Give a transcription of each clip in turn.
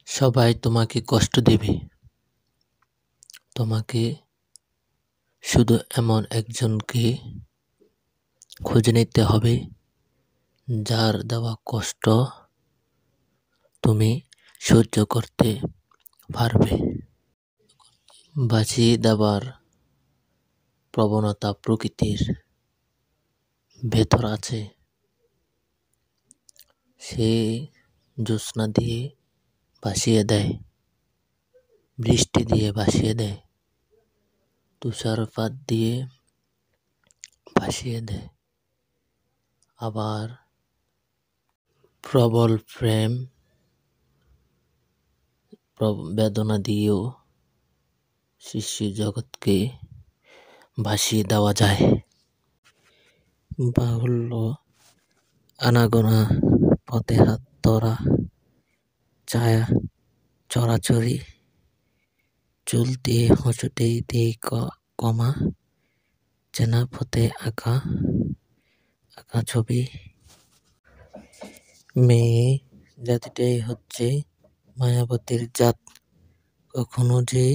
সবাই তোমাকে কষ্ট দেবে। তোমাকে শুধু এমন একজনকে খুঁজে নিতে হবে যার দেওয়া কষ্ট তুমি সহ্য করতে পারবে। বাঁচিয়ে দেবার প্রবণতা প্রকৃতির ভেতর আছে। সে জ্যোৎস্না দিয়ে ভাসিয়ে দেয়, বৃষ্টি দিয়ে ভাসিয়ে দেয়, তুষারপাত দিয়ে ভাসিয়ে দেয়। আবার প্রবল প্রেম বেদনা দিয়েও সৃষ্টি জগৎকে ভাসিয়ে দেওয়া যায়। বাহুল্য আনাগোনা, পথে হাত ধরা, ছায়া চড়াচড়ি, চলতে হোঁচটে দিয়ে কমা, চেনা পথে আঁকা আঁকা ছবি। মেয়ে জাতিটাই হচ্ছে মায়াবতীর জাত। কখনো যে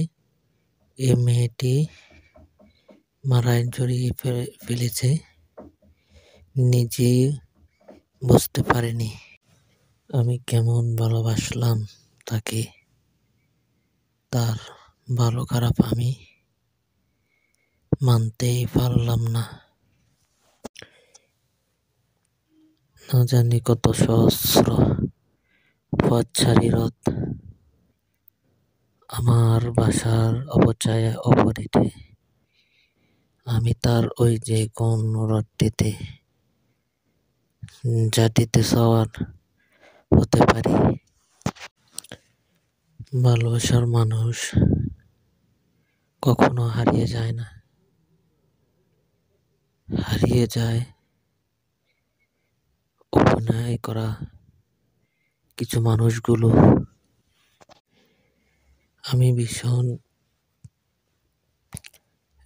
এ মেয়েটি মারায় জড়িয়ে ফেলেছে নিজে বুঝতে পারেনি। আমি কেমন ভালোবাসলাম তাকে, তার ভালো খারাপ আমি মানতেই পারলাম না। না জানি কত সহস্র পথচারী রথ আমার বাসার অপচয়ে অপরিটে, আমি তার ওই যে কোন রথটিতে জাতিতে সওয়ার হতে পারি। ভালোবাসার মানুষ কখনো হারিয়ে যায় না, হারিয়ে যায় অভিনয় করা কিছু মানুষগুলো। আমি ভীষণ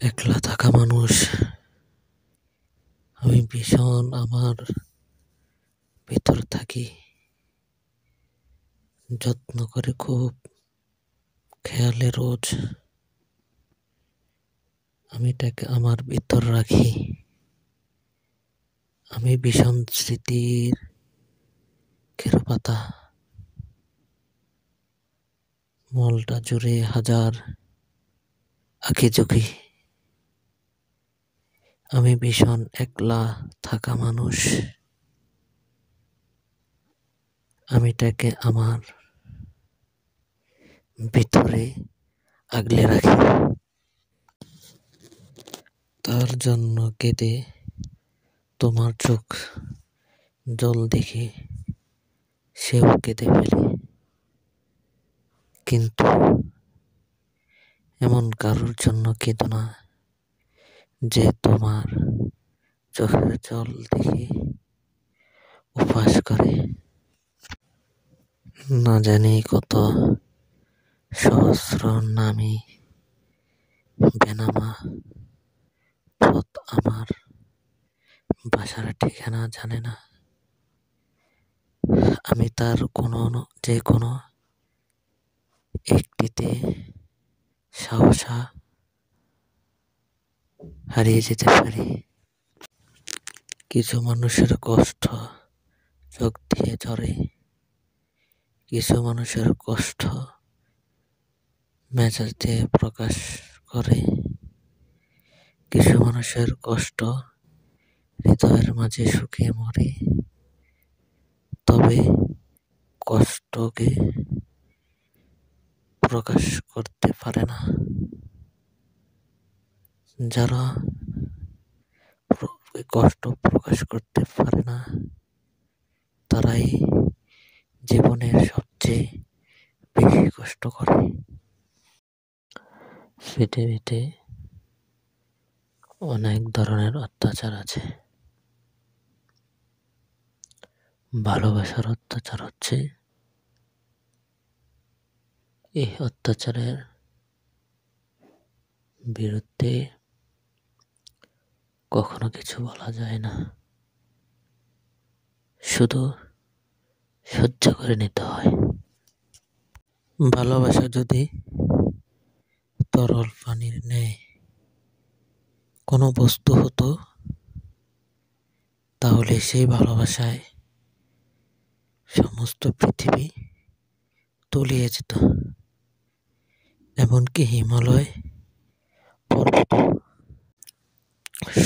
একলা থাকা মানুষ। আমি ভীষণ আমার ভিতর থাকি, যত্ন করে খুব খেয়ালে রোজ আমি তাকে আমার ভিতর রাখি। আমি ভীষণ স্মৃতির খেরপাতা, মলটা জুড়ে হাজার আঁকিঝুঁকি। আমি ভীষণ একলা থাকা মানুষ। আমি তাকে আমার ভিতরে আগলে রাখি। তার জন্য কেঁদে তোমার চোখ জল দেখে সেও কেঁদে ফেলে। কিন্তু এমন কারোর জন্য কেঁদো না যে তোমার চোখের জল দেখে উপহাস করে। না জানি কত সহস্র নামী বেনামা পথ আমার বাসার ঠিকানা জানে না। আমি তার যে কোনো একটিতে সাহসা হারিয়ে যেতে পারি। কিছু মানুষের কষ্ট চোখ দিয়ে ঝরে, কিছু মানুষের কষ্ট মেজাজ দিয়ে প্রকাশ করে, কিছু মানুষের কষ্ট হৃদয়ের মাঝে শুকিয়ে মরে। তবে কষ্টকে প্রকাশ করতে পারে না। যারা কষ্ট প্রকাশ করতে পারে না, তারাই জীবনের সবচেয়ে বেশি কষ্ট করে। পৃথিবীতে অনেক ধরনের অত্যাচার আছে। ভালোবাসার অত্যাচার হচ্ছে এই অত্যাচারের বিরুদ্ধে কখনো কিছু বলা যায় না, শুধু সহ্য করে নিতে হয়। ভালোবাসা যদি তরল পানির ন্যায় কোনো বস্তু হতো, তাহলে সেই ভালোবাসায় সমস্ত পৃথিবী তলিয়ে যেত। এমনকি হিমালয় পর্বত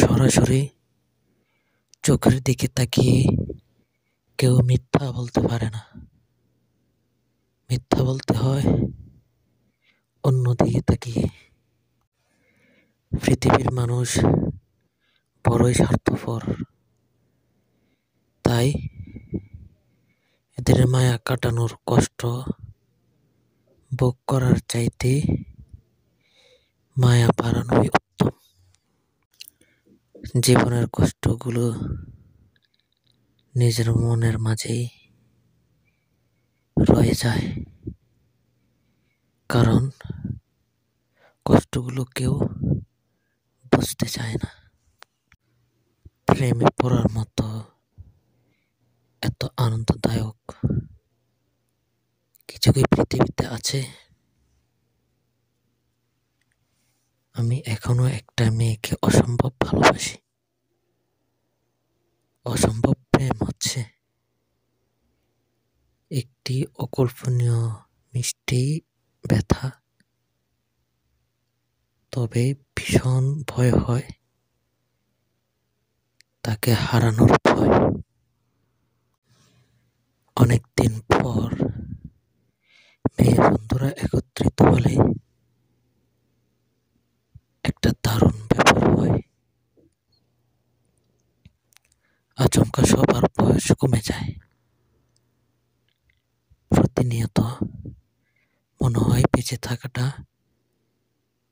সরাসরি চোখের দিকে তাকিয়ে কেউ মিথ্যা বলতে পারে না। মিথ্যা বলতে হয় অন্যদিকে তাকিয়ে। পৃথিবীর মানুষ বড়ই স্বার্থপর, তাই এদের মায়া কাটানোর কষ্ট ভোগ করার চাইতে মায়া বাড়ানোই উত্তম। জীবনের কষ্টগুলো নিজের মনের মাঝেই রয়ে যায়, কারণ কষ্টগুলো কেউ বুঝতে চায় না। প্রেমে পড়ার মতো এত আনন্দদায়ক কিছু কি পৃথিবীতে আছে? আমি এখনো একটা মেয়েকে অসম্ভব ভালোবাসি। অসম্ভব প্রেম হচ্ছে একটি অকল্পনীয় মিষ্টি ব্যথা, তবে ভীষণ ভয় হয় তাকে হারানোর ভয়। অনেকদিন পর মেয়ে বন্ধুরা একত্রিত হলে একটা দারুণ ব্যাপার হয়। আচমকা সবার বয়স কমে যায়। প্রতিনিয়ত মনে হয় বেঁচে থাকাটা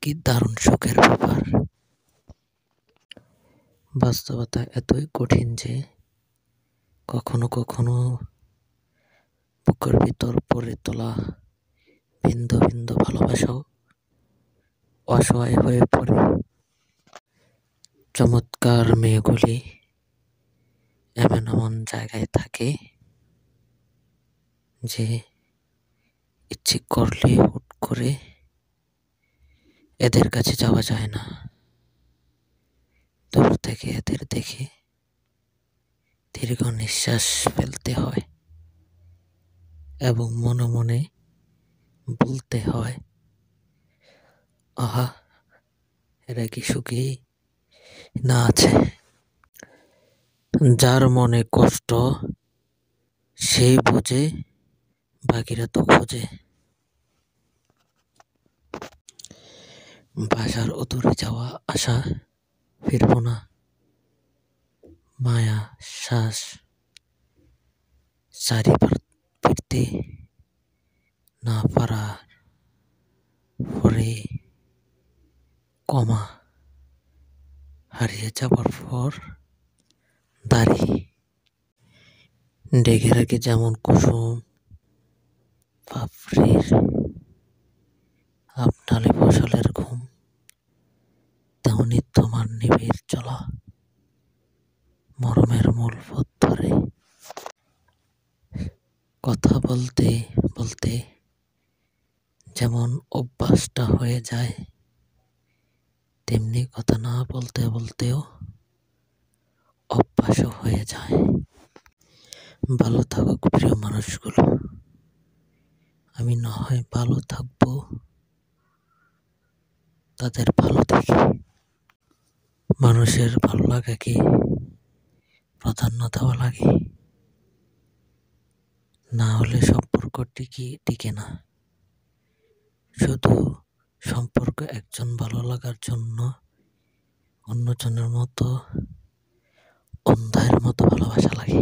কি দারুণ সুখের ব্যাপার। বাস্তবতা এতই কঠিন যে কখনো কখনো বুকের ভিতর পড়ে তোলা বিন্দু বিন্দু ভালোবাসাও অসহায় হয়ে পড়ে। চমৎকার মেয়েগুলি এমন এমন জায়গায় থাকে যে ইচ্ছে করলে হুট করে এদের কাছে যাওয়া যায় না। দূর থেকে এদের দেখে দীর্ঘ নিঃশ্বাস ফেলতে হয় এবং মনে মনে বলতে হয়, আহা, এরা কি সুখী না আছে। যার মনে কষ্ট সেই বোঝে, বাকিরা তো খোঁজে। বাসার অদূরে যাওয়া আসা, ফিরব না, মায়া শ্বাস চারিবার ফিরতে না পারা পরে কমা হারিয়ে যাবার পর দাড়ি ডেকে রাখে যেমন কুসুম পাপড়ির আপনালে ফসলের ঘুম, তেমনি তোমার নিবিড় চলা মরমের মূল পথ ধরে। কথা বলতে বলতে যেমন অভ্যাসটা হয়ে যায়, তেমনি কথা না বলতে বলতেও অভ্যাসও হয়ে যায়। ভালো থাকুক প্রিয় মানুষগুলো, আমি না হয় ভালো থাকবো তাদের ভালো দেখে। মানুষের ভালো লাগাকে প্রাধান্য দেওয়া লাগে, না হলে সম্পর্ক টিকে না। শুধু সম্পর্ক একজন ভালো লাগার জন্য অন্যজনের মতো অন্ধায়ের মতো ভালোবাসা লাগে।